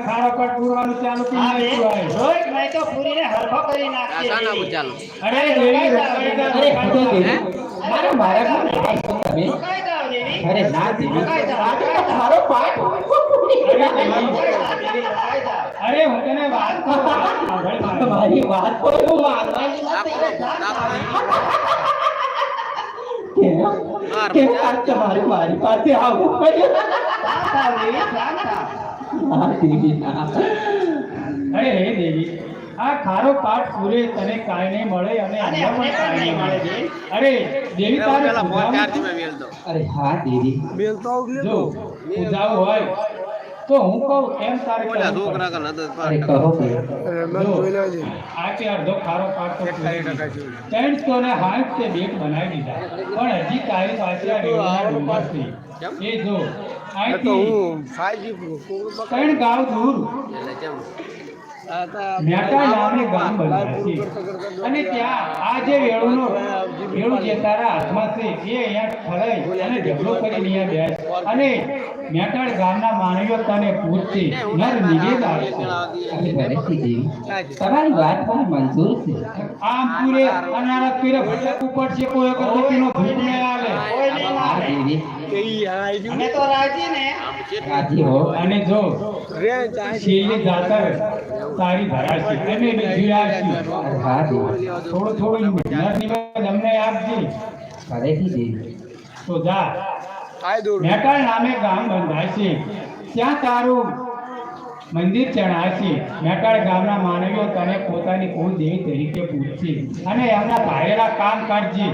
ખારો પર પૂરવાનું ચાલુ કરી નાખ્યું હોય રોજ મેં તો પૂરીને હરખો કરી નાખી આસાના ચાલુ અરે લેવી મારો મારા તમે રોકાઈ જાવ દેવી અરે ના દેવી રોકાઈ જાવ મારો પાઠ અરે હું તને વાત કરું તમારી વાત પર હું કેમ તમારે મારી પાસે આવવું પડ્યું હા દેવી અરે હે દેવી આ ખારો પાઠ પૂરે તને કાઈ નહીં મળે અને અને અમને અમને પણ કાઈ પણ નહીં નહીં મળે મળે દેવી. અરે દેવી તારે પેલા ફોન ચાર પૂજાવું- થી મેલ દો અરે હા દેવી જો પૂજાવું હોય તો હું કહું એમ તારે ઓલા કરવું છોકરા પડે. કન હતો અરે કહો કે જો, આ કે અડધો ખારો પાઠ તો પૂરી દીધો. 360 તે બેટ બનાવી દીધા પણ હજી તારી પાસે આ રેવડીના ડુંગર છે. એ જો અહીંથી 3 ગાંવ દૂર એટલે કેમ મેટા નામની ગામ બંધાય છે અને ત્યાં આ જે વેળુનો વેળુ જે તારા હાથમાં છે એ અહીંયા ઠરાઈ અને ઝઘડો કરી અહીંયા બેસ અને મેટાળ ગામના માનવીઓ તને પૂછશે નર નિવેદ આપશે અરે ભરતજી દેવી તમારી વાત મને મંજૂર છે આમ પૂરે અનારત પીરે ભટકવું પડશે કોઈ અગરબત્તીનો ધૂપ ન આવે હા દેવી અમે તો રાજી ને રાજી હો અને જો શીલની જાતર તારી ધરાશે અમે બીજું આપશું અરે હા દેવી થોડું થોડું નર નિવેદ અમને આપજે ફરેથી દેવી તો જા મેટાળ નામે ગામ બંધાય છે ત્યાં તારું મંદિર ચણાય છે મેટાળ ગામના માનવીઓ તને પોતાની કુલ દેવી તરીકે પૂછશે અને એમના ધારેલા કામ કરજે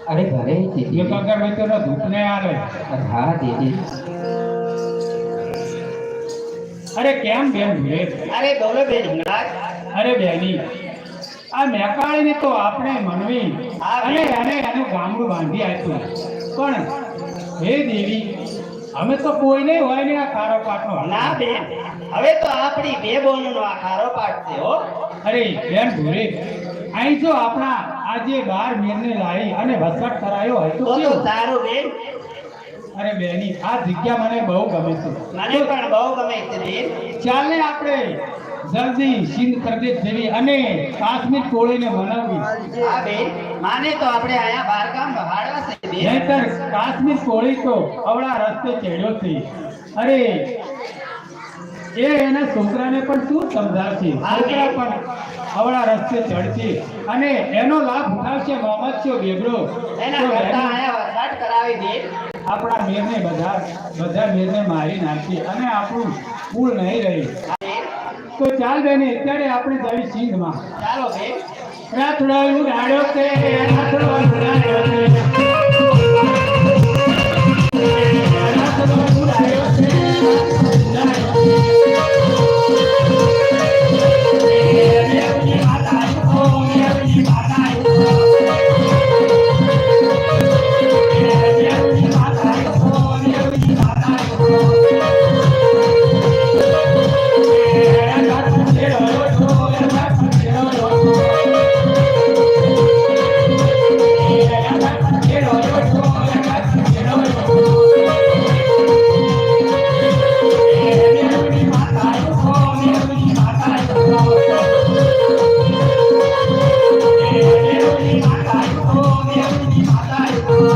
અરે ભરતજી જો દેવી અગરબત્તીનો ધૂપ ને આવે અરે હા દેવી અરે કેમ બેન ભીડે અરે બોલો બેન હિંગળાજ અરે બેની આ મેકાળીને તો આપણે મનવી અને એને એનું ગામડું બાંધી આપ્યું પણ હે દેવી અમે તો કોઈને હોય ને આ ખારો પાટનો ના બેન હવે તો આપણી બે બોનનો આ ખારો પાઠ છે હો અરે બેન ભૂરે અહીં જો આપણા આજે 12 મેરને લાવી અને વસવાટ કરાયો હોય તો તો કેવું? સારું બેન અરે બેની આ જગ્યા મને બહુ ગમે છે મને પણ બહુ ગમે છે બેન ચાલે આપણે જલ્દી સિંધ પ્રદેશ જેવી અને કાશ્મીર ટોળીને મનાવવી હા બેન માને તો આપણે અહીંયા બાર ગામ બહાડવા છે બેન નહીતર કાશ્મીર ટોળી તો અવળા રસ્તે ચડ્યો છે અરે એ એના છોકરાને પણ શું સમજાવશે છોકરા પણ અવળા રસ્તે ચડશે અને એનો લાભ ઉઠાવશે મોહમ્મદ બેગડો એના કરતા અહીંયા વસવાટ કરાવી બેન આપણા મેરને બધા મેરને મારી નાખી અને આપણું કુળ નહીં રહી હા બેન તો ચાલ બેને અત્યારે આપણે જઈ સિંધમાં ચાલો બેન રાતડો ઉડાડ્યો છે રાતડો ઉડાડ્યો છે રાતડો ઉડાડ્યો છે મેવની માતા આયો મેવની માતા આયો મેવની માતા આયો મેવની માતા આયો